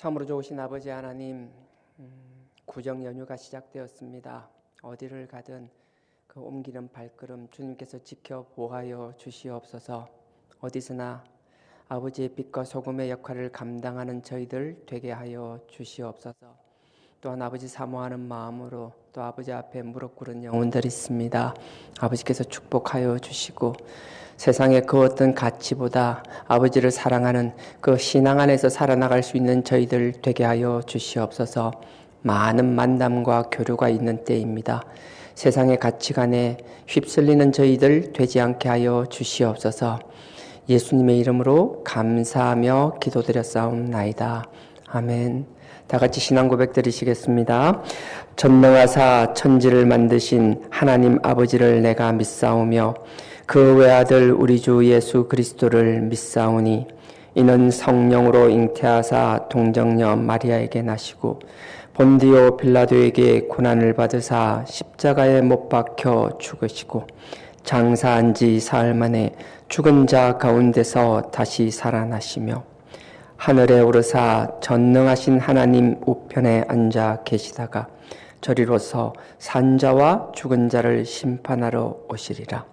참으로 좋으신 아버지 하나님, 구정 연휴가 시작되었습니다. 어디를 가든 그 옮기는 발걸음 주님께서 지켜 보호하여 주시옵소서. 어디서나 아버지의 빛과 소금의 역할을 감당하는 저희들 되게 하여 주시옵소서. 또한 아버지 사모하는 마음으로 또 아버지 앞에 무릎 꿇은 영혼들이 있습니다. 아버지께서 축복하여 주시고 세상의 그 어떤 가치보다 아버지를 사랑하는 그 신앙 안에서 살아나갈 수 있는 저희들 되게 하여 주시옵소서. 많은 만남과 교류가 있는 때입니다. 세상의 가치관에 휩쓸리는 저희들 되지 않게 하여 주시옵소서. 예수님의 이름으로 감사하며 기도드렸사옵나이다. 아멘. 다 같이 신앙 고백 드리시겠습니다. 전능하사 천지를 만드신 하나님 아버지를 내가 믿사오며 그 외아들 우리 주 예수 그리스도를 믿사오니 이는 성령으로 잉태하사 동정녀 마리아에게 나시고 본디오 빌라도에게 고난을 받으사 십자가에 못 박혀 죽으시고 장사한 지 사흘 만에 죽은 자 가운데서 다시 살아나시며 하늘에 오르사 전능하신 하나님 우편에 앉아 계시다가 저리로서 산자와 죽은 자를 심판하러 오시리라.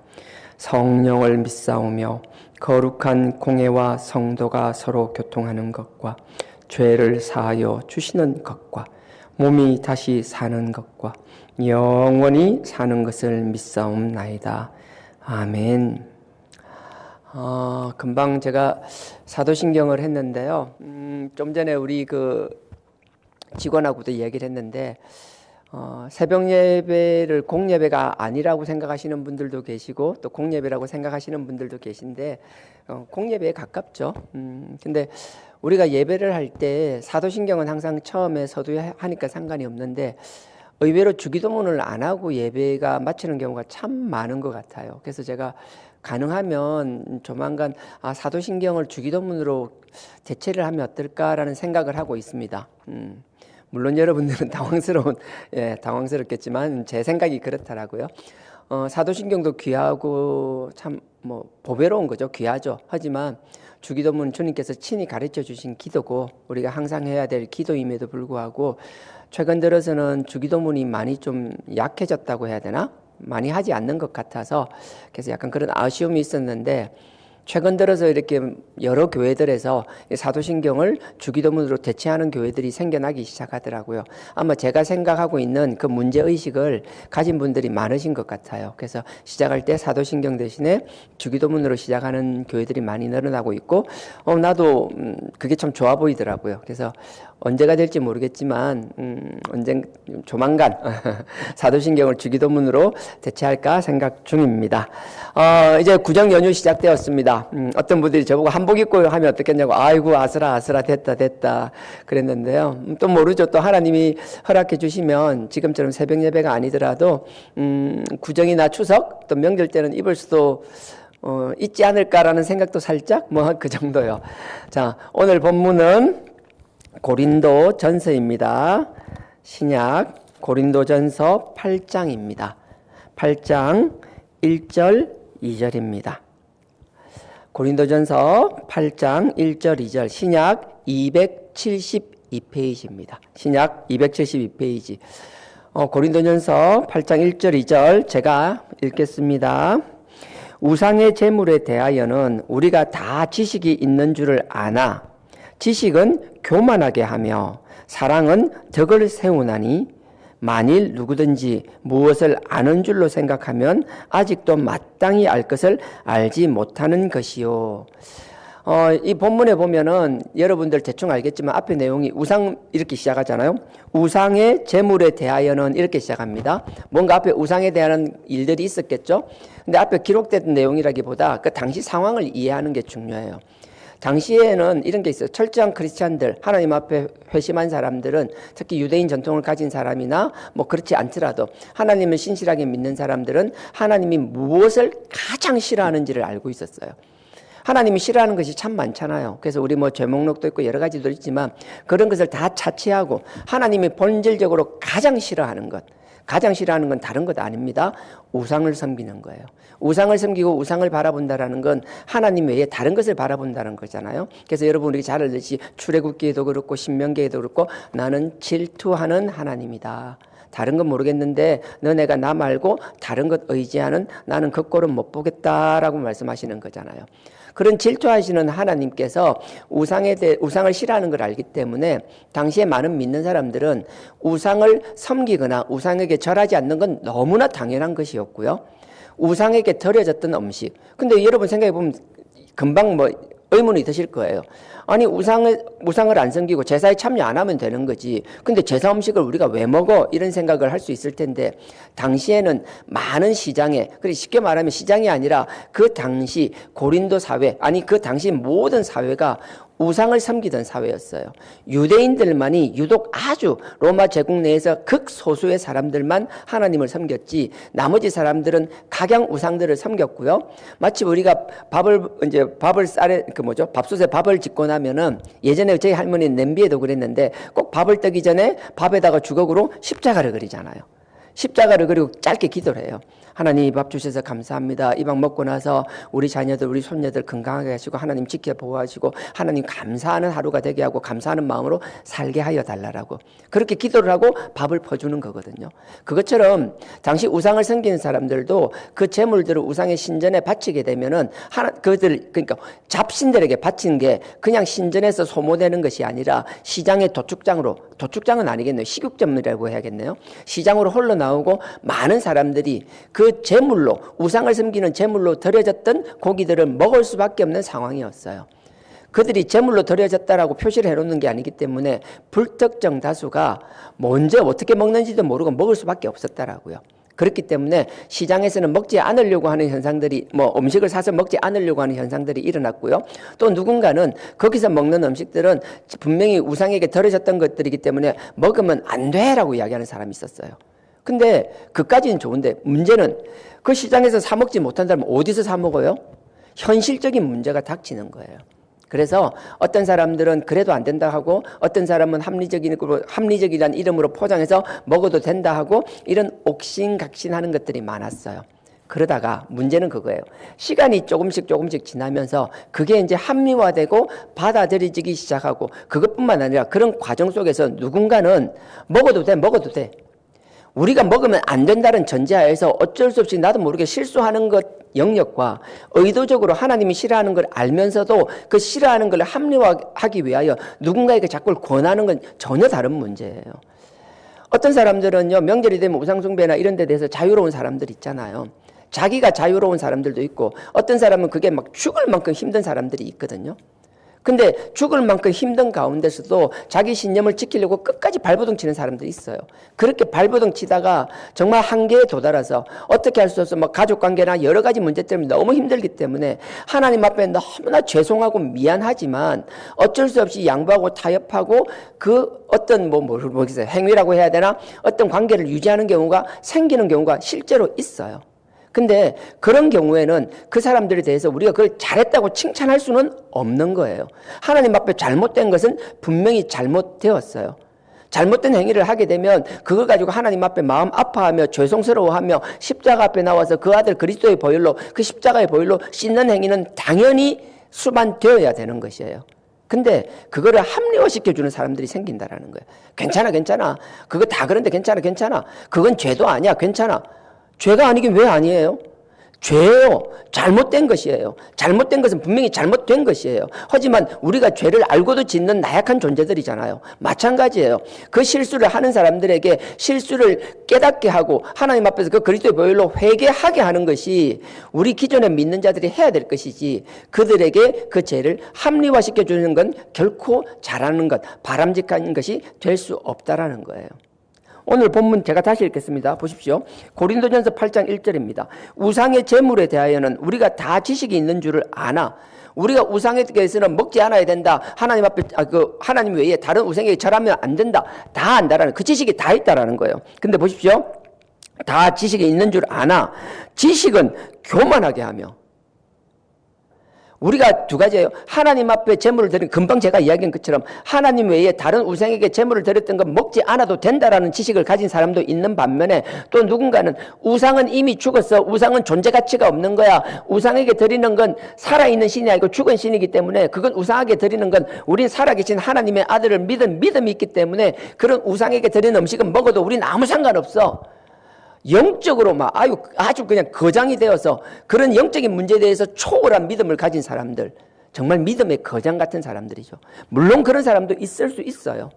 성령을 믿사오며 거룩한 공회와 성도가 서로 교통하는 것과 죄를 사하여 주시는 것과 몸이 다시 사는 것과 영원히 사는 것을 믿사옵나이다. 아멘. 금방 제가 사도신경을 했는데요. 좀 전에 우리 그 직원하고도 얘기를 했는데 새벽 예배를 공예배가 아니라고 생각하시는 분들도 계시고 또 공예배라고 생각하시는 분들도 계신데 공예배에 가깝죠. 근데 우리가 예배를 할 때 사도신경은 항상 처음에 서두에 하니까 상관이 없는데 의외로 주기도문을 안 하고 예배가 마치는 경우가 참 많은 것 같아요. 그래서 제가 가능하면 조만간 사도신경을 주기도문으로 대체를 하면 어떨까라는 생각을 하고 있습니다. 물론 여러분들은 당황스럽겠지만 제 생각이 그렇더라고요. 사도신경도 귀하고 참 보배로운 거죠. 귀하죠. 하지만 주기도문 주님께서 친히 가르쳐 주신 기도고 우리가 항상 해야 될 기도임에도 불구하고 최근 들어서는 주기도문이 많이 좀 약해졌다고 해야 되나? 많이 하지 않는 것 같아서 그래서 약간 그런 아쉬움이 있었는데 최근 들어서 이렇게 여러 교회들에서 사도신경을 주기도문으로 대체하는 교회들이 생겨나기 시작하더라고요. 아마 제가 생각하고 있는 그 문제의식을 가진 분들이 많으신 것 같아요. 그래서 시작할 때 사도신경 대신에 주기도문으로 시작하는 교회들이 많이 늘어나고 있고 나도 그게 참 좋아 보이더라고요. 그래서 언제가 될지 모르겠지만 조만간 사도신경을 주기도문으로 대체할까 생각 중입니다. 이제 구정 연휴 시작되었습니다. 어떤 분들이 저보고 한복 입고 하면 어떻겠냐고 아이고 아슬아 됐다 그랬는데요. 또 모르죠. 또 하나님이 허락해 주시면 지금처럼 새벽 예배가 아니더라도 구정이나 추석 또 명절 때는 입을 수도 있지 않을까라는 생각도 살짝 그 정도요. 자, 오늘 본문은 고린도 전서입니다. 신약 고린도 전서 8장입니다. 8장 1절 2절입니다. 고린도 전서 8장 1절 2절 신약 272페이지입니다. 신약 272페이지. 고린도 전서 8장 1절 2절 제가 읽겠습니다. 우상의 제물에 대하여는 우리가 다 지식이 있는 줄을 아나 지식은 교만하게 하며 사랑은 덕을 세우나니 만일 누구든지 무엇을 아는 줄로 생각하면 아직도 마땅히 알 것을 알지 못하는 것이요. 이 본문에 보면은 여러분들 대충 알겠지만 앞에 내용이 우상 이렇게 시작하잖아요. 우상의 제물에 대하여는 이렇게 시작합니다. 뭔가 앞에 우상에 대한 일들이 있었겠죠. 근데 앞에 기록된 내용이라기보다 그 당시 상황을 이해하는 게 중요해요. 당시에는 이런 게 있어요. 철저한 크리스찬들, 하나님 앞에 회심한 사람들은 특히 유대인 전통을 가진 사람이나 그렇지 않더라도 하나님을 신실하게 믿는 사람들은 하나님이 무엇을 가장 싫어하는지를 알고 있었어요. 하나님이 싫어하는 것이 참 많잖아요. 그래서 우리 죄목록도 있고 여러 가지도 있지만 그런 것을 다 차치하고 하나님이 본질적으로 가장 싫어하는 것, 가장 싫어하는 건 다른 것 아닙니다. 우상을 섬기는 거예요. 우상을 섬기고 우상을 바라본다라는 건 하나님 외에 다른 것을 바라본다는 거잖아요. 그래서 여러분 우리 잘 알듯이 출애굽기에도 그렇고 신명기에도 그렇고 나는 질투하는 하나님이다. 다른 건 모르겠는데 너네가 나 말고 다른 것 의지하는 나는 그 꼴은 못 보겠다라고 말씀하시는 거잖아요. 그런 질투하시는 하나님께서 우상을 싫어하는 걸 알기 때문에 당시에 많은 믿는 사람들은 우상을 섬기거나 우상에게 절하지 않는 건 너무나 당연한 것이었고요. 우상에게 드려졌던 음식. 근데 여러분 생각해 보면 금방 의문이 드실 거예요. 아니 우상을 안 섬기고 제사에 참여 안 하면 되는 거지. 근데 제사 음식을 우리가 왜 먹어? 이런 생각을 할 수 있을 텐데 당시에는 많은 시장에, 그리고 쉽게 말하면 시장이 아니라 그 당시 고린도 사회, 아니 그 당시 모든 사회가 우상을 섬기던 사회였어요. 유대인들만이 유독 아주 로마 제국 내에서 극소수의 사람들만 하나님을 섬겼지 나머지 사람들은 각양 우상들을 섬겼고요. 마치 우리가 밥솥에 밥을 짓고 나면은 예전에 저희 할머니는 냄비에도 그랬는데 꼭 밥을 뜨기 전에 밥에다가 주걱으로 십자가를 그리잖아요. 십자가를 그리고 짧게 기도를 해요. 하나님 이 밥 주셔서 감사합니다. 이 밥 먹고 나서 우리 자녀들 우리 손녀들 건강하게 하시고 하나님 지켜 보호하시고 하나님 감사하는 하루가 되게 하고 감사하는 마음으로 살게 하여 달라라고 그렇게 기도를 하고 밥을 퍼주는 거거든요. 그것처럼 당시 우상을 섬기는 사람들도 그 재물들을 우상의 신전에 바치게 되면은 그러니까 잡신들에게 바친 게 그냥 신전에서 소모되는 것이 아니라 시장의 도축장은 아니겠네요. 식육점이라고 해야겠네요. 시장으로 홀로 나오고 많은 사람들이 그 제물로 우상을 섬기는 제물로 드려졌던 고기들을 먹을 수밖에 없는 상황이었어요. 그들이 제물로 드려졌다라고 표시를 해놓는 게 아니기 때문에 불특정 다수가 언제 어떻게 먹는지도 모르고 먹을 수밖에 없었다라고요. 그렇기 때문에 시장에서는 먹지 않으려고 하는 현상들이 음식을 사서 먹지 않으려고 하는 현상들이 일어났고요. 또 누군가는 거기서 먹는 음식들은 분명히 우상에게 드려졌던 것들이기 때문에 먹으면 안 돼라고 이야기하는 사람이 있었어요. 근데 그까지는 좋은데 문제는 그 시장에서 사 먹지 못한다면 어디서 사 먹어요? 현실적인 문제가 닥치는 거예요. 그래서 어떤 사람들은 그래도 안 된다 하고 어떤 사람은 합리적이라는 이름으로 포장해서 먹어도 된다 하고 이런 옥신각신하는 것들이 많았어요. 그러다가 문제는 그거예요. 시간이 조금씩 지나면서 그게 이제 합리화되고 받아들여지기 시작하고 그것뿐만 아니라 그런 과정 속에서 누군가는 먹어도 돼. 우리가 먹으면 안 된다는 전제하에서 어쩔 수 없이 나도 모르게 실수하는 것 영역과 의도적으로 하나님이 싫어하는 걸 알면서도 그 싫어하는 걸 합리화하기 위하여 누군가에게 자꾸 권하는 건 전혀 다른 문제예요. 어떤 사람들은요, 명절이 되면 우상숭배나 이런 데 대해서 자유로운 사람들 있잖아요. 자기가 자유로운 사람들도 있고 어떤 사람은 그게 막 죽을 만큼 힘든 사람들이 있거든요. 근데 죽을 만큼 힘든 가운데서도 자기 신념을 지키려고 끝까지 발버둥 치는 사람들이 있어요. 그렇게 발버둥 치다가 정말 한계에 도달해서 어떻게 할 수 없어 가족관계나 여러 가지 문제 때문에 너무 힘들기 때문에 하나님 앞에 너무나 죄송하고 미안하지만 어쩔 수 없이 양보하고 타협하고 그 어떤 모르겠어요. 행위라고 해야 되나? 어떤 관계를 유지하는 경우가 생기는 경우가 실제로 있어요. 근데 그런 경우에는 그 사람들에 대해서 우리가 그걸 잘했다고 칭찬할 수는 없는 거예요. 하나님 앞에 잘못된 것은 분명히 잘못되었어요. 잘못된 행위를 하게 되면 그걸 가지고 하나님 앞에 마음 아파하며 죄송스러워하며 십자가 앞에 나와서 그 아들 그리스도의 보혈로 그 십자가의 보혈로 씻는 행위는 당연히 수반되어야 되는 것이에요. 근데 그거를 합리화시켜주는 사람들이 생긴다라는 거예요. 괜찮아. 그거 다 그런데 괜찮아. 그건 죄도 아니야. 괜찮아. 죄가 아니긴 왜 아니에요? 죄예요. 잘못된 것이에요. 잘못된 것은 분명히 잘못된 것이에요. 하지만 우리가 죄를 알고도 짓는 나약한 존재들이잖아요. 마찬가지예요. 그 실수를 하는 사람들에게 실수를 깨닫게 하고 하나님 앞에서 그 그리스도의 보혈로 회개하게 하는 것이 우리 기존에 믿는 자들이 해야 될 것이지 그들에게 그 죄를 합리화시켜주는 건 결코 잘하는 것, 바람직한 것이 될 수 없다라는 거예요. 오늘 본문 제가 다시 읽겠습니다. 보십시오. 고린도전서 8장 1절입니다. 우상의 제물에 대하여는 우리가 다 지식이 있는 줄을 아나 우리가 우상에 대해서는 먹지 않아야 된다. 하나님 앞에 하나님 외에 다른 우상에게 절하면 안 된다. 다 안다라는 그 지식이 다 있다라는 거예요. 근데 보십시오. 다 지식이 있는 줄 아나 지식은 교만하게 하며 우리가 두 가지예요. 하나님 앞에 제물을 드린, 금방 제가 이야기한 것처럼 하나님 외에 다른 우상에게 제물을 드렸던 건 먹지 않아도 된다라는 지식을 가진 사람도 있는 반면에, 또 누군가는 우상은 이미 죽었어, 우상은 존재 가치가 없는 거야, 우상에게 드리는 건 살아있는 신이 아니고 죽은 신이기 때문에 그건 우상에게 드리는 건 우린 살아계신 하나님의 아들을 믿은 믿음이 있기 때문에 그런 우상에게 드리는 음식은 먹어도 우린 아무 상관없어. 영적으로 막 아주 그냥 거장이 되어서 그런 영적인 문제에 대해서 초월한 믿음을 가진 사람들, 정말 믿음의 거장 같은 사람들이죠. 물론 그런 사람도 있을 수 있어요.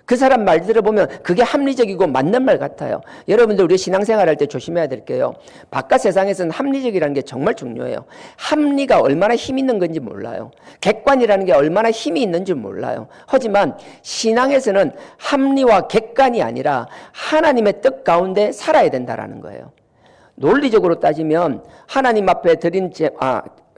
그 사람 말 들어보면 그게 합리적이고 맞는 말 같아요. 여러분들 우리 신앙생활 할 때 조심해야 될 게요, 바깥 세상에서는 합리적이라는 게 정말 중요해요. 합리가 얼마나 힘 있는 건지 몰라요. 객관이라는 게 얼마나 힘이 있는지 몰라요. 하지만 신앙에서는 합리와 객관이 아니라 하나님의 뜻 가운데 살아야 된다라는 거예요. 논리적으로 따지면 하나님 앞에 드린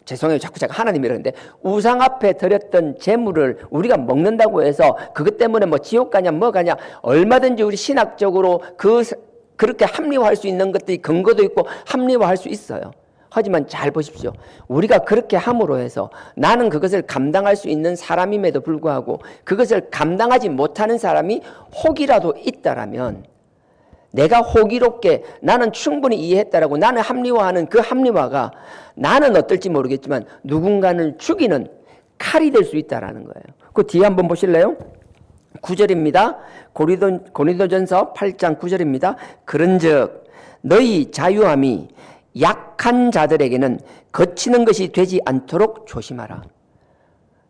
죄송해요. 자꾸 제가 하나님이라는데, 우상 앞에 드렸던 재물을 우리가 먹는다고 해서 그것 때문에 뭐 지옥 가냐 뭐 가냐, 얼마든지 우리 신학적으로 그렇게 합리화할 수 있는 것들이 근거도 있고 합리화할 수 있어요. 하지만 잘 보십시오. 우리가 그렇게 함으로 해서 나는 그것을 감당할 수 있는 사람임에도 불구하고 그것을 감당하지 못하는 사람이 혹이라도 있다라면, 내가 호기롭게 나는 충분히 이해했다라고 나는 합리화하는 그 합리화가 나는 어떨지 모르겠지만 누군가를 죽이는 칼이 될 수 있다라는 거예요. 그 뒤에 한번 보실래요? 9절입니다. 고린도전서 8장 9절입니다. 그런즉 너희 자유함이 약한 자들에게는 거치는 것이 되지 않도록 조심하라.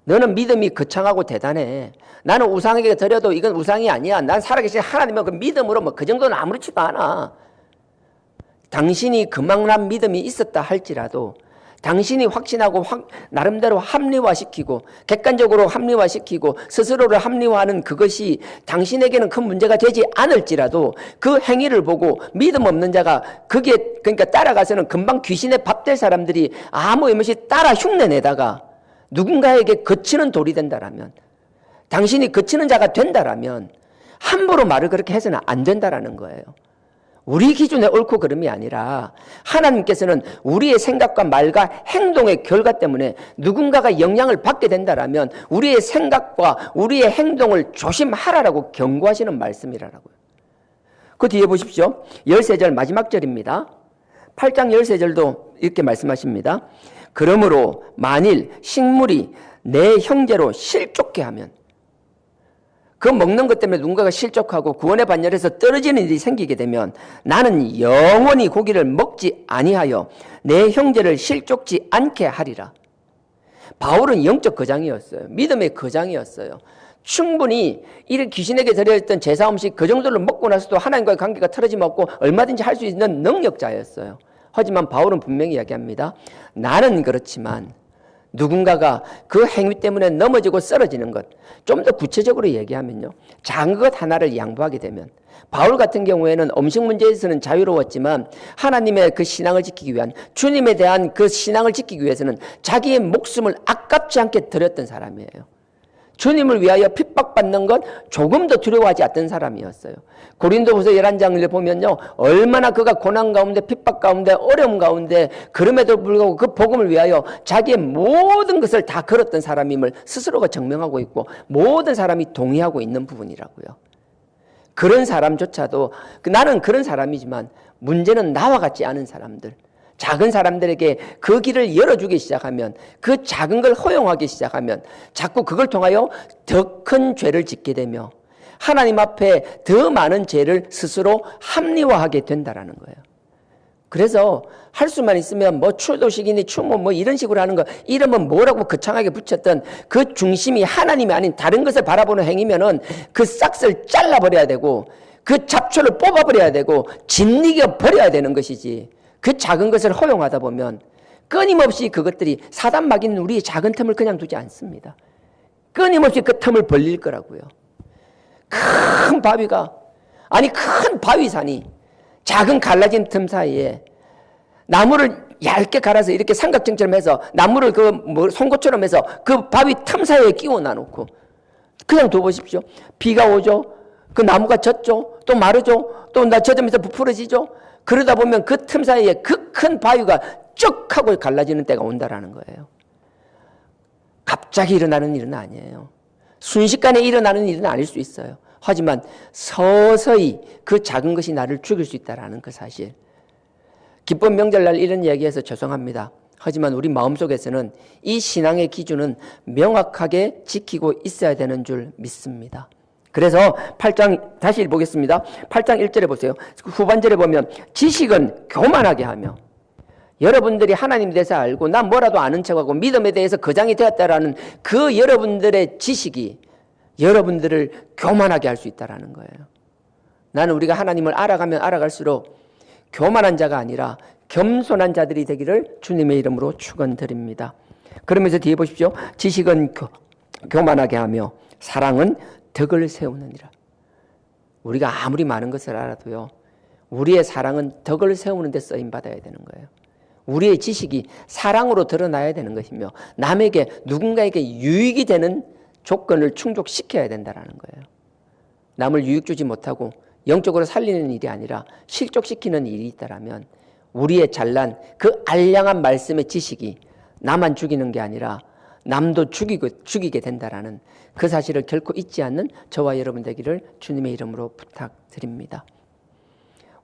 너는 믿음이 거창하고 대단해. 나는 우상에게 드려도 이건 우상이 아니야. 난 살아계신 하나님은 그 믿음으로 뭐 그 정도는 아무렇지도 않아. 당신이 그만한 믿음이 있었다 할지라도 당신이 확신하고 나름대로 합리화시키고 객관적으로 합리화시키고 스스로를 합리화하는 그것이 당신에게는 큰 문제가 되지 않을지라도 그 행위를 보고 믿음 없는 자가 그러니까 따라가서는 금방 귀신에 밥 될 사람들이 아무 의미 없이 따라 흉내내다가 누군가에게 거치는 돌이 된다라면, 당신이 거치는 자가 된다라면 함부로 말을 그렇게 해서는 안 된다라는 거예요. 우리 기준의 옳고 그름이 아니라 하나님께서는 우리의 생각과 말과 행동의 결과 때문에 누군가가 영향을 받게 된다라면 우리의 생각과 우리의 행동을 조심하라라고 경고하시는 말씀이라고요. 그 뒤에 보십시오. 13절 마지막 절입니다. 8장 13절도 이렇게 말씀하십니다. 그러므로 만일 식물이 내 형제로 실족케 하면, 그 먹는 것 때문에 누군가가 실족하고 구원의 반열에서 떨어지는 일이 생기게 되면 나는 영원히 고기를 먹지 아니하여 내 형제를 실족지 않게 하리라. 바울은 영적 거장이었어요. 믿음의 거장이었어요. 충분히 이 귀신에게 드려졌던 제사 음식 그 정도를 먹고 나서도 하나님과의 관계가 틀어짐 없고 얼마든지 할 수 있는 능력자였어요. 하지만 바울은 분명히 이야기합니다. 나는 그렇지만 누군가가 그 행위 때문에 넘어지고 쓰러지는 것, 좀 더 구체적으로 얘기하면요, 작은 것 하나를 양보하게 되면, 바울 같은 경우에는 음식 문제에서는 자유로웠지만 하나님의 그 신앙을 지키기 위한, 주님에 대한 그 신앙을 지키기 위해서는 자기의 목숨을 아깝지 않게 드렸던 사람이에요. 주님을 위하여 핍박받는 것 조금도 두려워하지 않던 사람이었어요. 고린도후서 11장을 보면요, 얼마나 그가 고난 가운데 핍박 가운데 어려움 가운데 그럼에도 불구하고 그 복음을 위하여 자기의 모든 것을 다 걸었던 사람임을 스스로가 증명하고 있고 모든 사람이 동의하고 있는 부분이라고요. 그런 사람조차도 나는 그런 사람이지만 문제는 나와 같지 않은 사람들, 작은 사람들에게 그 길을 열어주기 시작하면, 그 작은 걸 허용하기 시작하면 자꾸 그걸 통하여 더 큰 죄를 짓게 되며 하나님 앞에 더 많은 죄를 스스로 합리화하게 된다라는 거예요. 그래서 할 수만 있으면 뭐 추도식이니 추모 뭐 이런 식으로 하는 거, 이름은 뭐라고 거창하게 붙였던 그 중심이 하나님이 아닌 다른 것을 바라보는 행위면은 그 싹을 잘라버려야 되고 그 잡초를 뽑아버려야 되고 짓이겨 버려야 되는 것이지, 그 작은 것을 허용하다 보면 끊임없이 그것들이 사단 막인 우리의 작은 틈을 그냥 두지 않습니다. 끊임없이 그 틈을 벌릴 거라고요. 큰 바위가, 아니 큰 바위산이 작은 갈라진 틈 사이에 나무를 얇게 갈아서 이렇게 삼각형처럼 해서 나무를 송곳처럼 해서 그 바위 틈 사이에 끼워 놔놓고 그냥 둬보십시오. 비가 오죠. 그 나무가 젖죠. 또 마르죠. 또 젖으면서 부풀어지죠. 그러다 보면 그 틈 사이에 그 큰 바위가 쭉 하고 갈라지는 때가 온다라는 거예요. 갑자기 일어나는 일은 아니에요. 순식간에 일어나는 일은 아닐 수 있어요. 하지만 서서히 그 작은 것이 나를 죽일 수 있다는 그 사실. 기쁜 명절날 이런 이야기해서 죄송합니다. 하지만 우리 마음속에서는 이 신앙의 기준은 명확하게 지키고 있어야 되는 줄 믿습니다. 그래서 8장 다시 보겠습니다. 8장 1절에 보세요. 후반절에 보면 지식은 교만하게 하며, 여러분들이 하나님 대해서 알고 난 뭐라도 아는 척하고 믿음에 대해서 거장이 되었다라는 그 여러분들의 지식이 여러분들을 교만하게 할 수 있다는 거예요. 나는 우리가 하나님을 알아가면 알아갈수록 교만한 자가 아니라 겸손한 자들이 되기를 주님의 이름으로 축원드립니다. 그러면서 뒤에 보십시오. 지식은 교만하게 하며 사랑은 덕을 세우느니라. 우리가 아무리 많은 것을 알아도요, 우리의 사랑은 덕을 세우는 데 쓰임받아야 되는 거예요. 우리의 지식이 사랑으로 드러나야 되는 것이며 남에게 누군가에게 유익이 되는 조건을 충족시켜야 된다는 거예요. 남을 유익 주지 못하고 영적으로 살리는 일이 아니라 실족시키는 일이 있다면 우리의 잘난 그 알량한 말씀의 지식이 나만 죽이는 게 아니라 남도 죽이게 된다라는 그 사실을 결코 잊지 않는 저와 여러분 되기를 주님의 이름으로 부탁드립니다.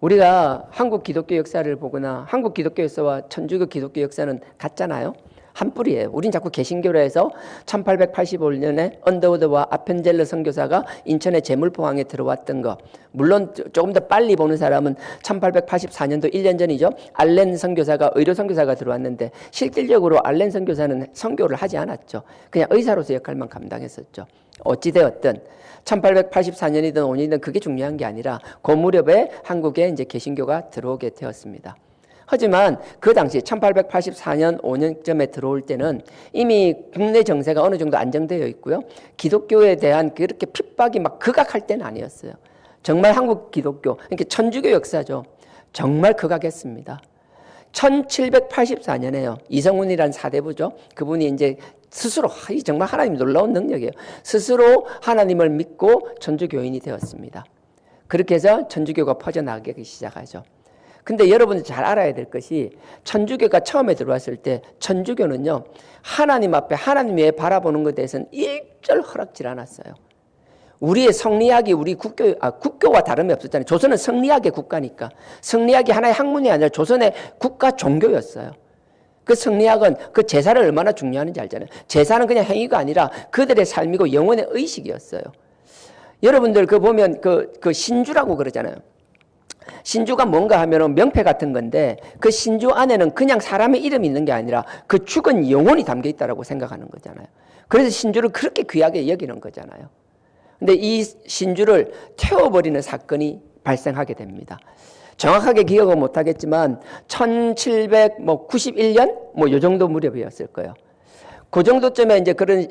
우리가 한국 기독교 역사를 보거나 한국 기독교 역사와 천주교 기독교 역사는 같잖아요. 한 뿌리예요. 우린 자꾸 개신교로 해서 1885년에 언더우드와 아펜젤러 선교사가 인천의 제물포항에 들어왔던 거, 물론 조금 더 빨리 보는 사람은 1884년도 1년 전이죠. 알렌 선교사가, 의료 선교사가 들어왔는데 실질적으로 알렌 선교사는 선교를 하지 않았죠. 그냥 의사로서 역할만 감당했었죠. 어찌되었든 1884년이든 5년이든 그게 중요한 게 아니라 그 무렵에 한국에 이제 개신교가 들어오게 되었습니다. 하지만 그 당시 1884년 5년쯤에 들어올 때는 이미 국내 정세가 어느 정도 안정되어 있고요. 기독교에 대한 그렇게 핍박이 막 극악할 때는 아니었어요. 정말 한국 기독교, 그러니까 천주교 역사죠. 정말 극악했습니다. 1784년에요. 이성훈이라는 사대부죠. 그분이 이제 스스로, 정말 하나님 놀라운 능력이에요. 스스로 하나님을 믿고 천주교인이 되었습니다. 그렇게 해서 천주교가 퍼져나가기 시작하죠. 근데 여러분들 잘 알아야 될 것이 천주교가 처음에 들어왔을 때 천주교는요, 하나님 앞에 하나님 외에 바라보는 것에 대해서는 일절 허락질 않았어요. 우리의 성리학이 우리 국교와 다름이 없었잖아요. 조선은 성리학의 국가니까. 성리학이 하나의 학문이 아니라 조선의 국가 종교였어요. 그 성리학은 그 제사를 얼마나 중요한지 알잖아요. 제사는 그냥 행위가 아니라 그들의 삶이고 영혼의 의식이었어요. 여러분들 그 보면 그 신주라고 그러잖아요. 신주가 뭔가 하면은 명패 같은 건데 그 신주 안에는 그냥 사람의 이름이 있는 게 아니라 그 죽은 영혼이 담겨 있다라고 생각하는 거잖아요. 그래서 신주를 그렇게 귀하게 여기는 거잖아요. 근데 이 신주를 태워버리는 사건이 발생하게 됩니다. 정확하게 기억은 못하겠지만 1791년 요 정도 무렵이었을 거예요. 그 정도쯤에 이제 그런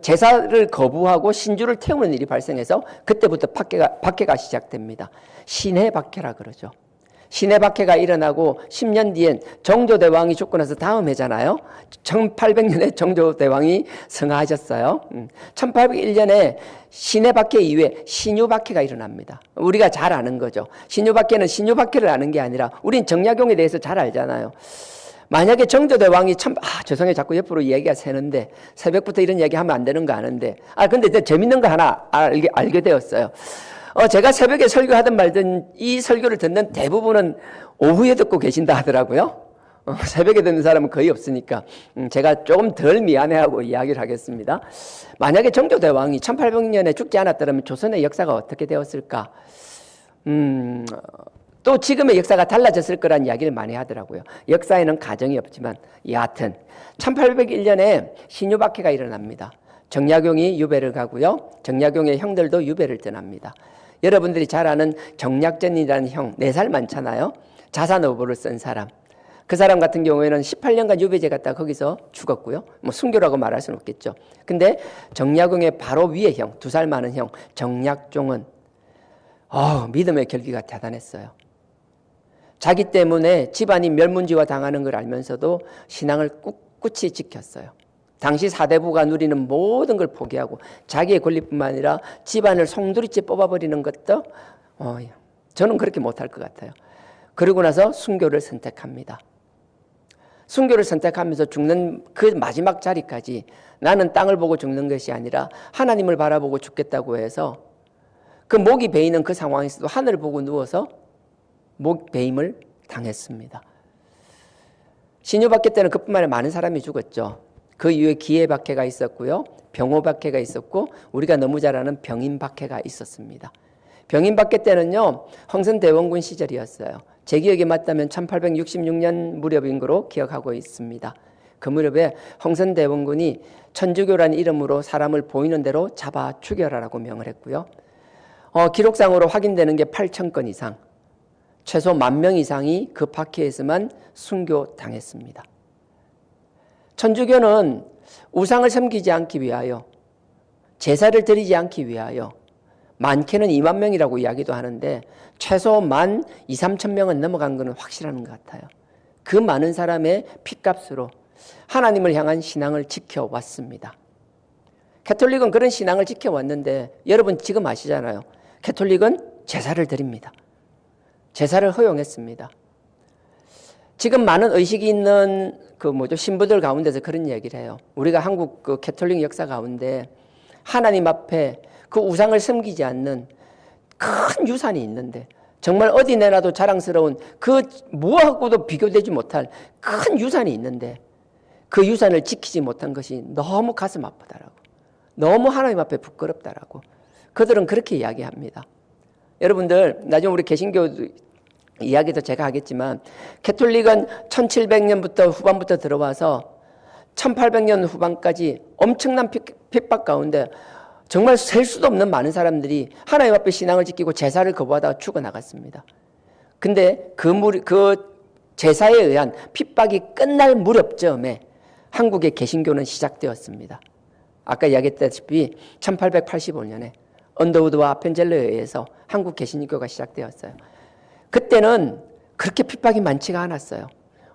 제사를 거부하고 신주를 태우는 일이 발생해서 그때부터 박해가 시작됩니다. 신해 박해라 그러죠. 신해 박해가 일어나고 10년 뒤엔 정조대왕이 죽고 나서 다음 해잖아요. 1800년에 정조대왕이 승하하셨어요. 1801년에 신해 박해 이후에 신유 박해가 일어납니다. 우리가 잘 아는 거죠. 신유 박해는 신유 박해를 아는 게 아니라 우린 정약용에 대해서 잘 알잖아요. 만약에 정조대왕이 죄송해요. 자꾸 옆으로 얘기가 새는데 새벽부터 이런 얘기하면 안 되는 거 아는데 근데 재밌는 거 하나 알게 되었어요. 제가 새벽에 설교하든 말든 이 설교를 듣는 대부분은 오후에 듣고 계신다 하더라고요. 새벽에 듣는 사람은 거의 없으니까 제가 조금 덜 미안해하고 이야기를 하겠습니다. 만약에 정조대왕이 1800년에 죽지 않았더라면 조선의 역사가 어떻게 되었을까? 또 지금의 역사가 달라졌을 거란 이야기를 많이 하더라고요. 역사에는 가정이 없지만 여하튼 1801년에 신유박해가 일어납니다. 정약용이 유배를 가고요. 정약용의 형들도 유배를 떠납니다. 여러분들이 잘 아는 정약전이라는 형, 4살 많잖아요. 자산어보를 쓴 사람. 그 사람 같은 경우에는 18년간 유배제 갔다 거기서 죽었고요. 순교라고 말할 수는 없겠죠. 근데 정약용의 바로 위의 형, 2살 많은 형, 정약종은 믿음의 결기가 대단했어요. 자기 때문에 집안이 멸문지화 당하는 걸 알면서도 신앙을 꿋꿋이 지켰어요. 당시 사대부가 누리는 모든 걸 포기하고 자기의 권리뿐만 아니라 집안을 송두리째 뽑아버리는 것도 저는 그렇게 못할 것 같아요. 그러고 나서 순교를 선택합니다. 순교를 선택하면서 죽는 그 마지막 자리까지 나는 땅을 보고 죽는 것이 아니라 하나님을 바라보고 죽겠다고 해서 그 목이 베이는 그 상황에서도 하늘을 보고 누워서 목 베임을 당했습니다. 신유박해 때는 그뿐만 아니라 많은 사람이 죽었죠. 그 이후에 기해박해가 있었고요. 병호박해가 있었고 우리가 너무 잘 아는 병인박해가 있었습니다. 병인박해 때는요. 황선대원군 시절이었어요. 제 기억에 맞다면 1866년 무렵인 거로 기억하고 있습니다. 그 무렵에 황선대원군이 천주교라는 이름으로 사람을 보이는 대로 잡아 죽여라라고 명을 했고요. 기록상으로 확인되는 게 8,000건 이상, 최소 10,000명 이상이 그 박해에서만 순교당했습니다. 천주교는 우상을 섬기지 않기 위하여, 제사를 드리지 않기 위하여 많게는 2만 명이라고 이야기도 하는데 최소 12,000~13,000명은 넘어간 것은 확실한 것 같아요. 그 많은 사람의 핏값으로 하나님을 향한 신앙을 지켜왔습니다. 가톨릭은 그런 신앙을 지켜왔는데 여러분 지금 아시잖아요. 가톨릭은 제사를 드립니다. 제사를 허용했습니다. 지금 많은 의식이 있는 신부들 가운데서 그런 얘기를 해요. 우리가 한국 그 가톨릭 역사 가운데 하나님 앞에 그 우상을 섬기지 않는 큰 유산이 있는데 정말 어디 내놔도 자랑스러운 그 무엇하고도 비교되지 못할 큰 유산이 있는데 그 유산을 지키지 못한 것이 너무 가슴 아프다라고, 너무 하나님 앞에 부끄럽다라고 그들은 그렇게 이야기합니다. 여러분들 나중에 우리 개신교 이야기도 제가 하겠지만 가톨릭은 1700년부터 후반부터 들어와서 1800년 후반까지 엄청난 핍박 가운데 정말 셀 수도 없는 많은 사람들이 하나님 앞에 신앙을 지키고 제사를 거부하다가 죽어나갔습니다. 근데 그 제사에 의한 핍박이 끝날 무렵쯤에 한국의 개신교는 시작되었습니다. 아까 이야기했다시피 1885년에 언더우드와 아펜젤러에 의해서 한국 개신교가 시작되었어요. 그때는 그렇게 핍박이 많지가 않았어요.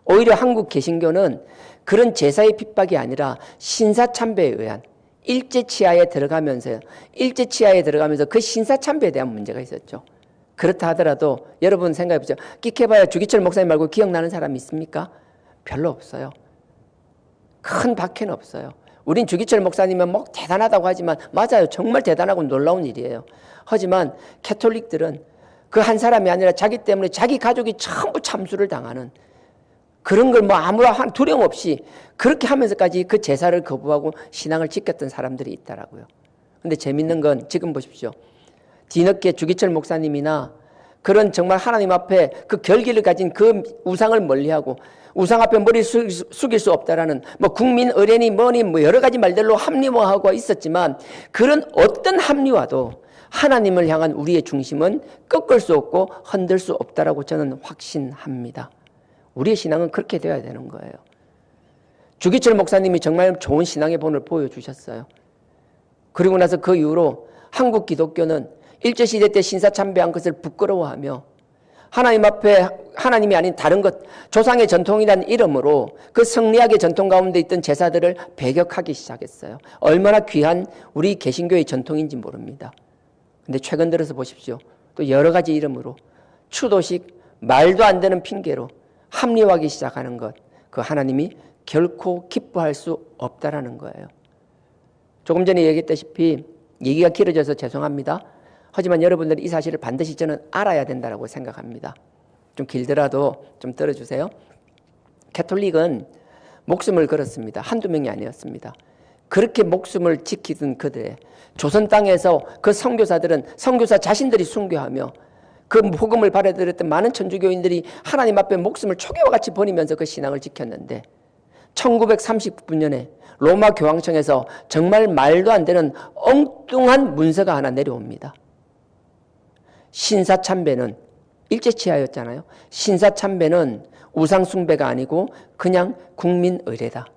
오히려 한국 개신교는 그런 제사의 핍박이 아니라 신사참배에 의한 일제치하에 들어가면서 그 신사참배에 대한 문제가 있었죠. 그렇다 하더라도 여러분 생각해보죠. 끽해봐야 주기철 목사님 말고 기억나는 사람이 있습니까? 별로 없어요. 큰 박해는 없어요. 우린 주기철 목사님은 뭐 대단하다고 하지만 맞아요. 정말 대단하고 놀라운 일이에요. 하지만 가톨릭들은 그 한 사람이 아니라 자기 때문에 자기 가족이 전부 참수를 당하는 그런 걸 뭐 아무런 두려움 없이 그렇게 하면서까지 그 제사를 거부하고 신앙을 지켰던 사람들이 있더라고요. 근데 재밌는 건 지금 보십시오. 뒤늦게 주기철 목사님이나 그런 정말 하나님 앞에 그 결기를 가진 그 우상을 멀리하고 우상 앞에 머리 숙일 수 없다라는 뭐 국민 의례니 뭐니 뭐 여러 가지 말들로 합리화하고 있었지만 그런 어떤 합리화도 하나님을 향한 우리의 중심은 꺾을 수 없고 흔들 수 없다라고 저는 확신합니다. 우리의 신앙은 그렇게 되어야 되는 거예요. 주기철 목사님이 정말 좋은 신앙의 본을 보여주셨어요. 그리고 나서 그 이후로 한국 기독교는 일제시대 때 신사참배한 것을 부끄러워하며 하나님 앞에 하나님이 아닌 다른 것, 조상의 전통이라는 이름으로 그 성리학의 전통 가운데 있던 제사들을 배격하기 시작했어요. 얼마나 귀한 우리 개신교의 전통인지 모릅니다. 근데 최근 들어서 보십시오. 또 여러 가지 이름으로 추도식, 말도 안 되는 핑계로 합리화하기 시작하는 것, 그 하나님이 결코 기뻐할 수 없다라는 거예요. 조금 전에 얘기했다시피 얘기가 길어져서 죄송합니다. 하지만 여러분들이 이 사실을 반드시 저는 알아야 된다고 생각합니다. 좀 길더라도 좀 들어주세요. 가톨릭은 목숨을 걸었습니다. 한두 명이 아니었습니다. 그렇게 목숨을 지키던 그들의 조선 땅에서 그 선교사들은 선교사 자신들이 순교하며 그 복음을 받아들였던 많은 천주교인들이 하나님 앞에 목숨을 초계와 같이 버리면서 그 신앙을 지켰는데 1939년에 로마 교황청에서 정말 말도 안 되는 엉뚱한 문서가 하나 내려옵니다. 신사참배는 일제치하였잖아요. 신사참배는 우상숭배가 아니고 그냥 국민의례다.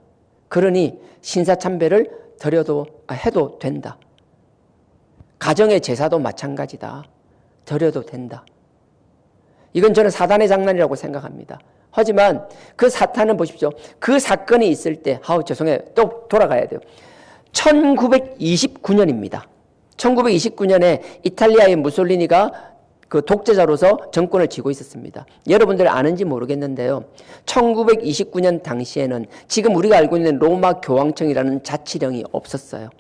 그러니 신사참배를 해도 된다. 가정의 제사도 마찬가지다. 드려도 된다. 이건 저는 사단의 장난이라고 생각합니다. 하지만 그 사탄은 보십시오. 그 사건이 있을 때, 죄송해요. 또 돌아가야 돼요. 1929년입니다. 1929년에 이탈리아의 무솔리니가 그 독재자로서 정권을 쥐고 있었습니다. 여러분들 아는지 모르겠는데요. 1929년 당시에는 지금 우리가 알고 있는 로마 교황청이라는 자치령이 없었어요.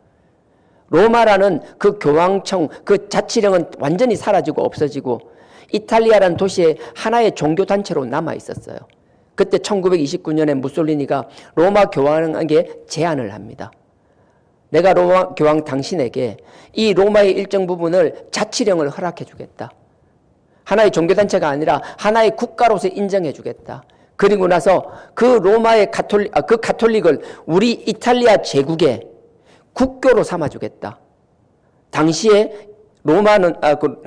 로마라는 그 교황청, 그 자치령은 완전히 사라지고 없어지고 이탈리아라는 도시에 하나의 종교단체로 남아 있었어요. 그때 1929년에 무솔리니가 로마 교황에게 제안을 합니다. 내가 로마 교황 당신에게 이 로마의 일정 부분을 자치령을 허락해 주겠다. 하나의 종교단체가 아니라 하나의 국가로서 인정해 주겠다. 그리고 나서 그 로마의 가톨릭을 우리 이탈리아 제국의 국교로 삼아 주겠다. 당시에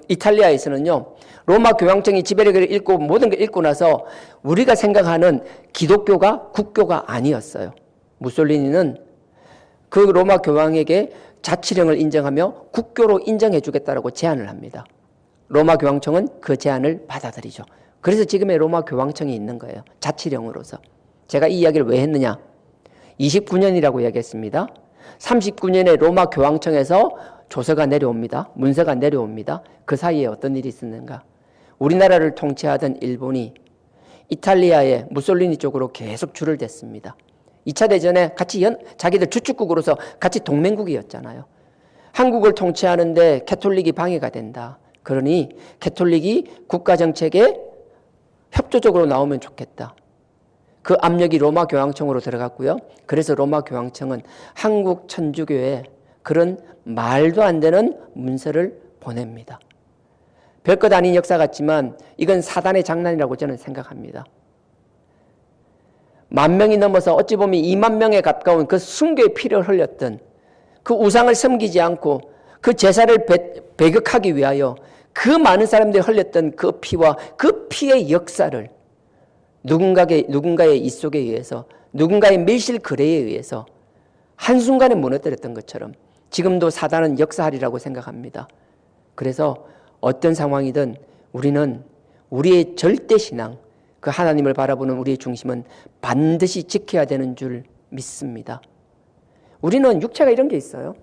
이탈리아에서는요, 로마 교황청이 지배력을 읽고 모든 걸 읽고 나서 우리가 생각하는 기독교가 국교가 아니었어요. 무솔리니는 그 로마 교황에게 자치령을 인정하며 국교로 인정해 주겠다라고 제안을 합니다. 로마 교황청은 그 제안을 받아들이죠. 그래서 지금의 로마 교황청이 있는 거예요. 자치령으로서. 제가 이 이야기를 왜 했느냐? 29년이라고 이야기했습니다. 39년에 로마 교황청에서 조서가 내려옵니다. 문서가 내려옵니다. 그 사이에 어떤 일이 있었는가? 우리나라를 통치하던 일본이 이탈리아의 무솔리니 쪽으로 계속 줄을 댔습니다. 2차 대전에 같이 자기들 주축국으로서 같이 동맹국이었잖아요. 한국을 통치하는데 캐톨릭이 방해가 된다. 그러니 캐톨릭이 국가정책에 협조적으로 나오면 좋겠다. 그 압력이 로마 교황청으로 들어갔고요. 그래서 로마 교황청은 한국 천주교에 그런 말도 안 되는 문서를 보냅니다. 별것 아닌 역사 같지만 이건 사단의 장난이라고 저는 생각합니다. 10,000명이 넘어서 어찌 보면 20,000명에 가까운 그 순교의 피를 흘렸던 그 우상을 섬기지 않고 그 제사를 배격하기 위하여 그 많은 사람들이 흘렸던 그 피와 그 피의 역사를 누군가의 입속에 의해서 누군가의 밀실 거래에 의해서 한순간에 무너뜨렸던 것처럼 지금도 사단은 역사하리라고 생각합니다. 그래서 어떤 상황이든 우리는 우리의 절대 신앙, 그 하나님을 바라보는 우리의 중심은 반드시 지켜야 되는 줄 믿습니다. 우리는 육체가 이런 게 있어요.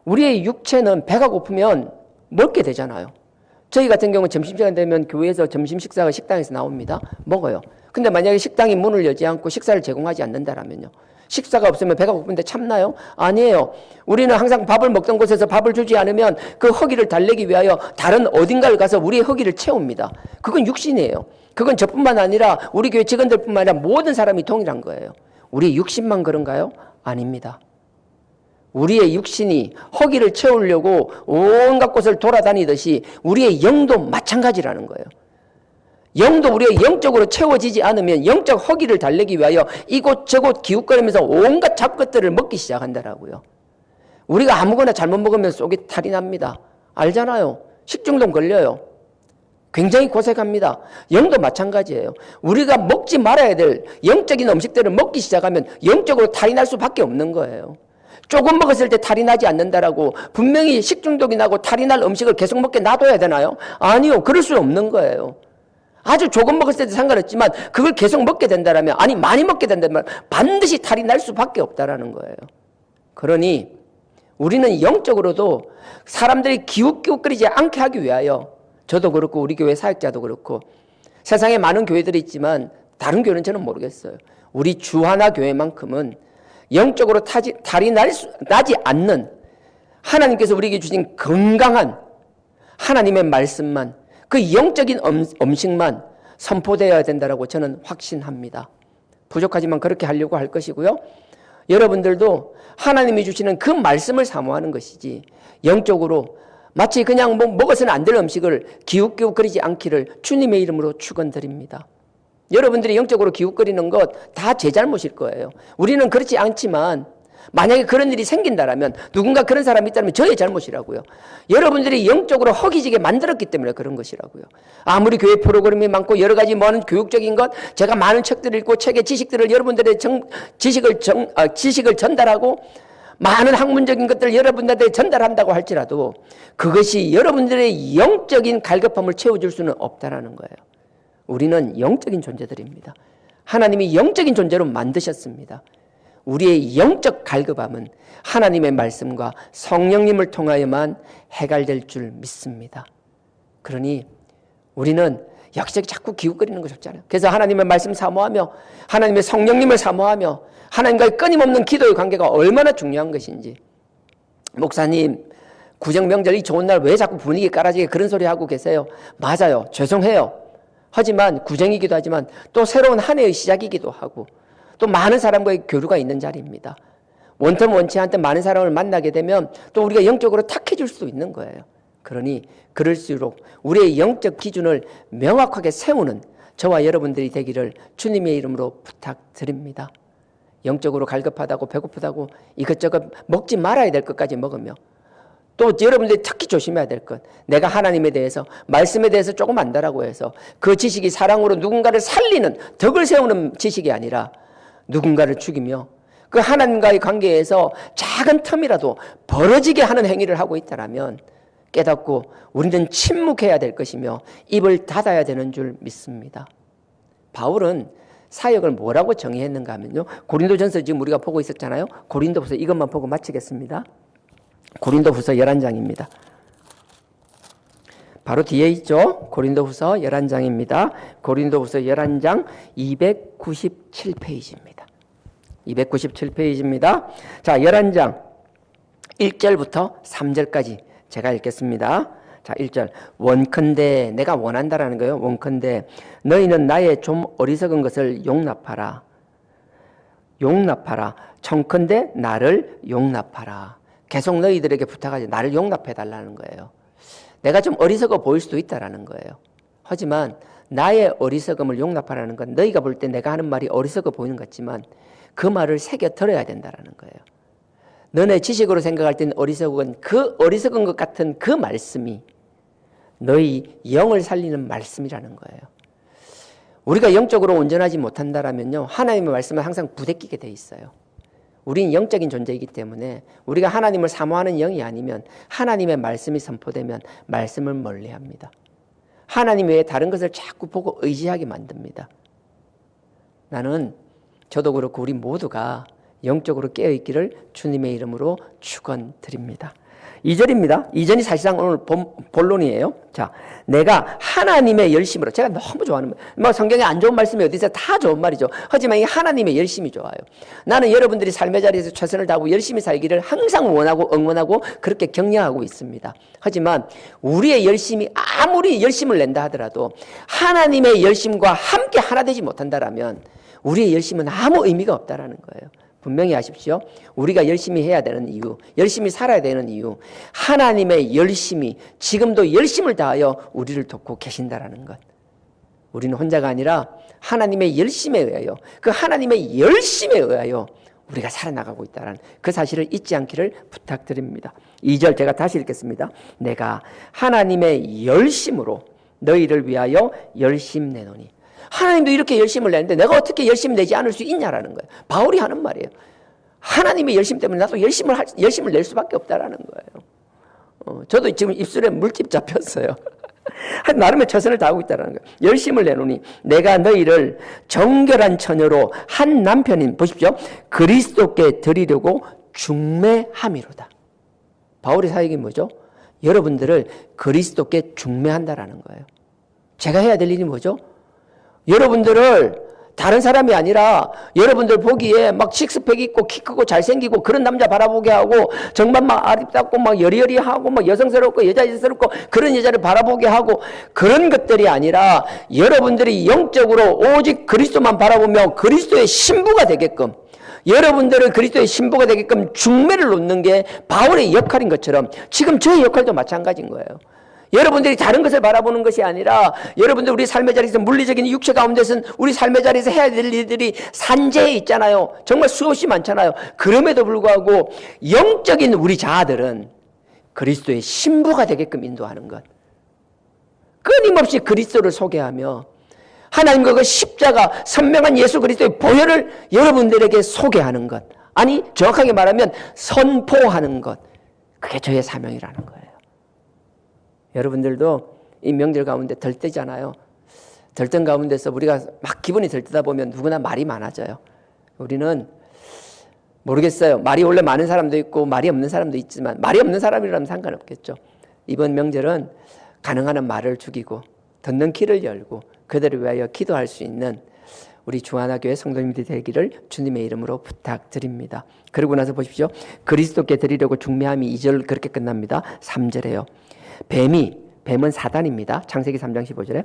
우리의 육체는 배가 고프면 먹게 되잖아요. 저희 같은 경우는 점심시간 되면 교회에서 점심 식사가 식당에서 나옵니다. 먹어요. 근데 만약에 식당이 문을 열지 않고 식사를 제공하지 않는다라면요. 식사가 없으면 배가 고픈데 참나요? 아니에요. 우리는 항상 밥을 먹던 곳에서 밥을 주지 않으면 그 허기를 달래기 위하여 다른 어딘가를 가서 우리의 허기를 채웁니다. 그건 육신이에요. 그건 저뿐만 아니라 우리 교회 직원들뿐만 아니라 모든 사람이 동일한 거예요. 우리 육신만 그런가요? 아닙니다. 우리의 육신이 허기를 채우려고 온갖 곳을 돌아다니듯이 우리의 영도 마찬가지라는 거예요. 영도 우리가 영적으로 채워지지 않으면 영적 허기를 달래기 위하여 이곳저곳 기웃거리면서 온갖 잡것들을 먹기 시작한다라고요. 우리가 아무거나 잘못 먹으면 속이 탈이 납니다. 알잖아요. 식중독 걸려요. 굉장히 고생합니다. 영도 마찬가지예요. 우리가 먹지 말아야 될 영적인 음식들을 먹기 시작하면 영적으로 탈이 날 수밖에 없는 거예요. 조금 먹었을 때 탈이 나지 않는다라고 분명히 식중독이 나고 탈이 날 음식을 계속 먹게 놔둬야 되나요? 아니요. 그럴 수 없는 거예요. 아주 조금 먹었을 때도 상관없지만 그걸 계속 먹게 된다면 아니 많이 먹게 된다면 반드시 탈이 날 수밖에 없다라는 거예요. 그러니 우리는 영적으로도 사람들이 기웃기웃거리지 않게 하기 위하여 저도 그렇고 우리 교회 사역자도 그렇고 세상에 많은 교회들이 있지만 다른 교회는 저는 모르겠어요. 우리 주하나 교회만큼은 영적으로 탈이 나지 않는 하나님께서 우리에게 주신 건강한 하나님의 말씀만 그 영적인 음식만 선포되어야 된다고 저는 확신합니다. 부족하지만 그렇게 하려고 할 것이고요. 여러분들도 하나님이 주시는 그 말씀을 사모하는 것이지 영적으로 마치 그냥 먹어서는 안 될 음식을 기웃기웃거리지 않기를 주님의 이름으로 축원드립니다. 여러분들이 영적으로 기웃거리는 것 다 제 잘못일 거예요. 우리는 그렇지 않지만 만약에 그런 일이 생긴다라면 누군가 그런 사람이 있다면 저의 잘못이라고요. 여러분들이 영적으로 허기지게 만들었기 때문에 그런 것이라고요. 아무리 교회 프로그램이 많고 여러 가지 많은 교육적인 것, 제가 많은 책들을 읽고 책의 지식들을 여러분들의 지식을 전달하고 많은 학문적인 것들을 여러분들한테 전달한다고 할지라도 그것이 여러분들의 영적인 갈급함을 채워줄 수는 없다라는 거예요. 우리는 영적인 존재들입니다. 하나님이 영적인 존재로 만드셨습니다. 우리의 영적 갈급함은 하나님의 말씀과 성령님을 통하여만 해결될 줄 믿습니다. 그러니 우리는 여기저기 자꾸 기웃거리는 거 좋잖아요. 그래서 하나님의 말씀 사모하며 하나님의 성령님을 사모하며 하나님과의 끊임없는 기도의 관계가 얼마나 중요한 것인지. 목사님, 구정명절 이 좋은 날 왜 자꾸 분위기 깔아지게 그런 소리 하고 계세요? 맞아요. 죄송해요. 하지만 구정이기도 하지만 또 새로운 한 해의 시작이기도 하고 또 많은 사람과의 교류가 있는 자리입니다. 원통 원치 않던 많은 사람을 만나게 되면 또 우리가 영적으로 탁해질 수도 있는 거예요. 그러니 그럴수록 우리의 영적 기준을 명확하게 세우는 저와 여러분들이 되기를 주님의 이름으로 부탁드립니다. 영적으로 갈급하다고 배고프다고 이것저것 먹지 말아야 될 것까지 먹으며 또 여러분들이 특히 조심해야 될 것, 내가 하나님에 대해서 말씀에 대해서 조금 안다라고 해서 그 지식이 사랑으로 누군가를 살리는 덕을 세우는 지식이 아니라 누군가를 죽이며 그 하나님과의 관계에서 작은 틈이라도 벌어지게 하는 행위를 하고 있다면 깨닫고 우리는 침묵해야 될 것이며 입을 닫아야 되는 줄 믿습니다. 바울은 사역을 뭐라고 정의했는가 하면요, 고린도전서 지금 우리가 보고 있었잖아요. 고린도후서 이것만 보고 마치겠습니다. 고린도후서 11장입니다. 바로 뒤에 있죠. 고린도후서 11장입니다. 고린도후서 11장 297페이지입니다. 297페이지입니다. 자, 11장 1절부터 3절까지 제가 읽겠습니다. 자, 1절. 원컨대, 내가 원한다라는 거예요. 원컨대 너희는 나의 좀 어리석은 것을 용납하라. 용납하라. 청컨대 나를 용납하라. 계속 너희들에게 부탁하지, 나를 용납해 달라는 거예요. 내가 좀 어리석어 보일 수도 있다라는 거예요. 하지만 나의 어리석음을 용납하라는 건 너희가 볼 때 내가 하는 말이 어리석어 보이는 것 같지만 그 말을 새겨 들어야 된다라는 거예요. 너네 지식으로 생각할 때는 어리석은 그 어리석은 것 같은 그 말씀이 너희 영을 살리는 말씀이라는 거예요. 우리가 영적으로 온전하지 못한다라면요, 하나님의 말씀은 항상 부대끼게 돼 있어요. 우리는 영적인 존재이기 때문에 우리가 하나님을 사모하는 영이 아니면 하나님의 말씀이 선포되면 말씀을 멀리합니다. 하나님 외에 다른 것을 자꾸 보고 의지하게 만듭니다. 나는 저도 그렇고 우리 모두가 영적으로 깨어있기를 주님의 이름으로 축원드립니다. 2절입니다. 2절이 사실상 오늘 본론이에요. 자, 내가 하나님의 열심으로, 제가 너무 좋아하는 말, 뭐 성경에 안 좋은 말씀이 어디 있어요? 다 좋은 말이죠. 하지만 이 하나님의 열심이 좋아요. 나는 여러분들이 삶의 자리에서 최선을 다하고 열심히 살기를 항상 원하고 응원하고 그렇게 격려하고 있습니다. 하지만 우리의 열심이 아무리 열심을 낸다 하더라도 하나님의 열심과 함께 하나 되지 못한다라면 우리의 열심은 아무 의미가 없다라는 거예요. 분명히 아십시오. 우리가 열심히 해야 되는 이유, 열심히 살아야 되는 이유, 하나님의 열심이 지금도 열심을 다하여 우리를 돕고 계신다라는 것. 우리는 혼자가 아니라 하나님의 열심에 의하여, 그 하나님의 열심에 의하여 우리가 살아나가고 있다는 그 사실을 잊지 않기를 부탁드립니다. 2절 제가 다시 읽겠습니다. 내가 하나님의 열심으로 너희를 위하여 열심 내노니. 하나님도 이렇게 열심을 내는데 내가 어떻게 열심 내지 않을 수 있냐라는 거예요. 바울이 하는 말이에요. 하나님의 열심 때문에 나도 열심을 낼 수밖에 없다라는 거예요. 저도 지금 입술에 물집 잡혔어요. 나름의 최선을 다하고 있다는 거예요. 열심을 내노니 내가 너희를 정결한 처녀로 한 남편인, 보십시오, 그리스도께 드리려고 중매함이로다. 바울의 사역이 뭐죠? 여러분들을 그리스도께 중매한다라는 거예요. 제가 해야 될 일이 뭐죠? 여러분들을 다른 사람이 아니라 여러분들 보기에 막 식스팩 있고 키 크고 잘생기고 그런 남자 바라보게 하고 정말 막 아름답고 막 여리여리하고 막 여성스럽고 여자스럽고 그런 여자를 바라보게 하고 그런 것들이 아니라 여러분들이 영적으로 오직 그리스도만 바라보며 그리스도의 신부가 되게끔, 여러분들을 그리스도의 신부가 되게끔 중매를 놓는 게 바울의 역할인 것처럼 지금 저의 역할도 마찬가지인 거예요. 여러분들이 다른 것을 바라보는 것이 아니라 여러분들 우리 삶의 자리에서 물리적인 육체 가운데서는 우리 삶의 자리에서 해야 될 일들이 산재해 있잖아요. 정말 수없이 많잖아요. 그럼에도 불구하고 영적인 우리 자아들은 그리스도의 신부가 되게끔 인도하는 것, 끊임없이 그리스도를 소개하며 하나님과 그 십자가 선명한 예수 그리스도의 보혈을 여러분들에게 소개하는 것, 아니 정확하게 말하면 선포하는 것, 그게 저의 사명이라는 거예요. 여러분들도 이 명절 가운데 들뜨잖아요. 들뜬 가운데서 우리가 막 기분이 들뜨다 보면 누구나 말이 많아져요. 우리는 모르겠어요. 말이 원래 많은 사람도 있고 말이 없는 사람도 있지만 말이 없는 사람이라면 상관없겠죠. 이번 명절은 가능한 한 말을 죽이고 듣는 귀를 열고 그들을 위하여 기도할 수 있는 우리 주하나교회 성도님들이 되기를 주님의 이름으로 부탁드립니다. 그러고 나서 보십시오. 그리스도께 드리려고 중매함이 2절 그렇게 끝납니다. 3절에요. 뱀은 사단입니다. 창세기 3장 15절에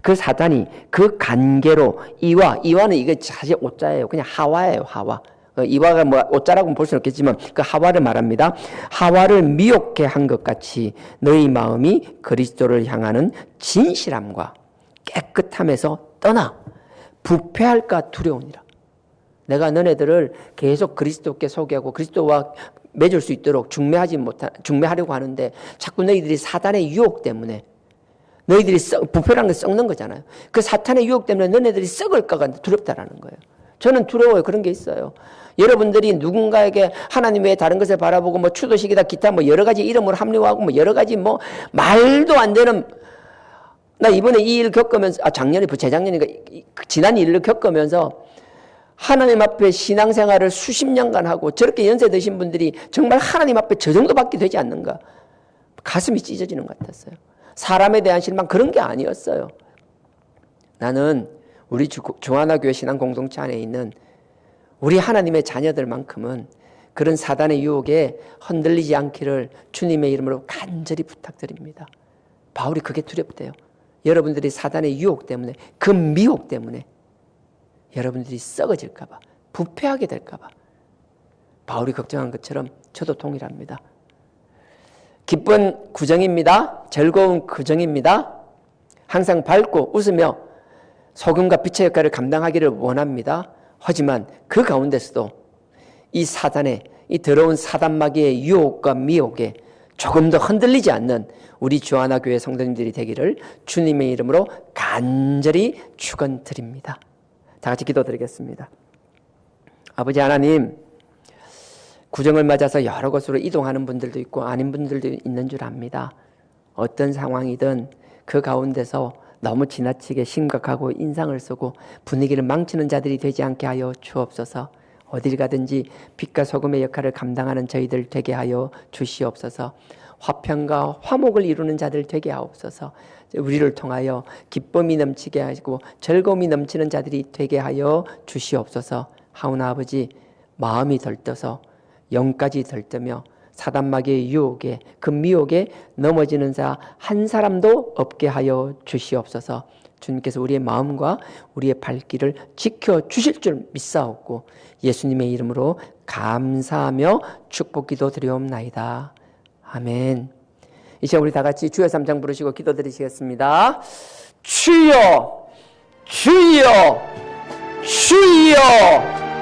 그 사단이 그 관계로 이와는 이게 사실 오자예요. 그냥 하와예요. 하와. 이와가 뭐 오자라고 볼 수는 없겠지만 그 하와를 말합니다. 하와를 미혹해 한 것 같이 너희 마음이 그리스도를 향하는 진실함과 깨끗함에서 떠나 부패할까 두려우니라. 내가 너네들을 계속 그리스도께 소개하고 그리스도와 맺을 수 있도록 중매하려고 하는데 자꾸 너희들이 사단의 유혹 때문에 너희들이 부패라는 게 썩는 거잖아요. 그 사탄의 유혹 때문에 너네들이 썩을까가 두렵다라는 거예요. 저는 두려워요. 그런 게 있어요. 여러분들이 누군가에게 하나님 외에 다른 것을 바라보고 뭐 추도식이다 기타 뭐 여러 가지 이름으로 합리화하고 뭐 여러 가지 뭐 말도 안 되는 나 이번에 이 일 겪으면서 재작년인가 지난 일을 겪으면서 하나님 앞에 신앙생활을 수십 년간 하고 저렇게 연세 드신 분들이 정말 하나님 앞에 저 정도밖에 되지 않는가 가슴이 찢어지는 것 같았어요. 사람에 대한 실망 그런 게 아니었어요. 나는 우리 주하나교회 신앙 공동체 안에 있는 우리 하나님의 자녀들만큼은 그런 사단의 유혹에 흔들리지 않기를 주님의 이름으로 간절히 부탁드립니다. 바울이 그게 두렵대요. 여러분들이 사단의 유혹 때문에 그 미혹 때문에 여러분들이 썩어질까 봐 부패하게 될까 봐 바울이 걱정한 것처럼 저도 동일합니다. 기쁜 구정입니다. 즐거운 구정입니다. 항상 밝고 웃으며 소금과 빛의 역할을 감당하기를 원합니다. 하지만 그 가운데서도 이 사단의 이 더러운 사단마귀의 유혹과 미혹에 조금 더 흔들리지 않는 우리 주하나교회 성도님들이 되기를 주님의 이름으로 간절히 축원드립니다. 다 같이 기도드리겠습니다. 아버지 하나님, 구정을 맞아서 여러 곳으로 이동하는 분들도 있고 아닌 분들도 있는 줄 압니다. 어떤 상황이든 그 가운데서 너무 지나치게 심각하고 인상을 쓰고 분위기를 망치는 자들이 되지 않게 하여 주옵소서. 어딜 가든지 빛과 소금의 역할을 감당하는 저희들 되게 하여 주시옵소서. 화평과 화목을 이루는 자들 되게 하옵소서. 우리를 통하여 기쁨이 넘치게 하시고 즐거움이 넘치는 자들이 되게 하여 주시옵소서. 하오나 아버지, 마음이 들떠서 영까지 들뜨며 사단마귀의 유혹에 그 미혹에 넘어지는 자 한 사람도 없게 하여 주시옵소서. 주님께서 우리의 마음과 우리의 발길을 지켜주실 줄 믿사옵고 예수님의 이름으로 감사하며 축복기도 드리옵나이다. 아멘. 이제 우리 다 같이 주여 3장 부르시고 기도드리시겠습니다. 주여, 주여, 주여.